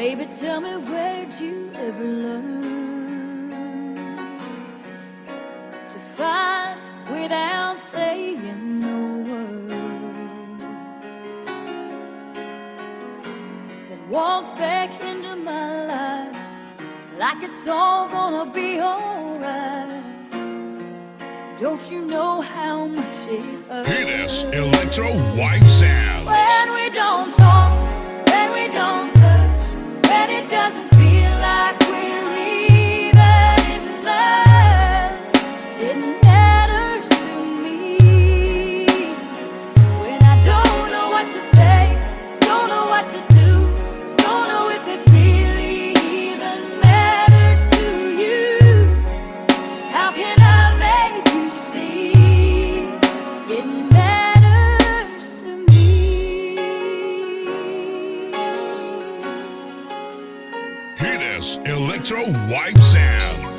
Baby, tell me, where'd you ever learn to fight without saying no word? Then waltz back into my life like it's all gonna be alright. Don't you know how much it hurts? Hear this electro white sound. When we don't talk, when we don't touch, when it doesn't feel like we're even in love, it matters to me. When I don't know what to say, don't know what to do, don't know if it really even matters to you. How can I make you see it matters to me? Hear this electro white sound.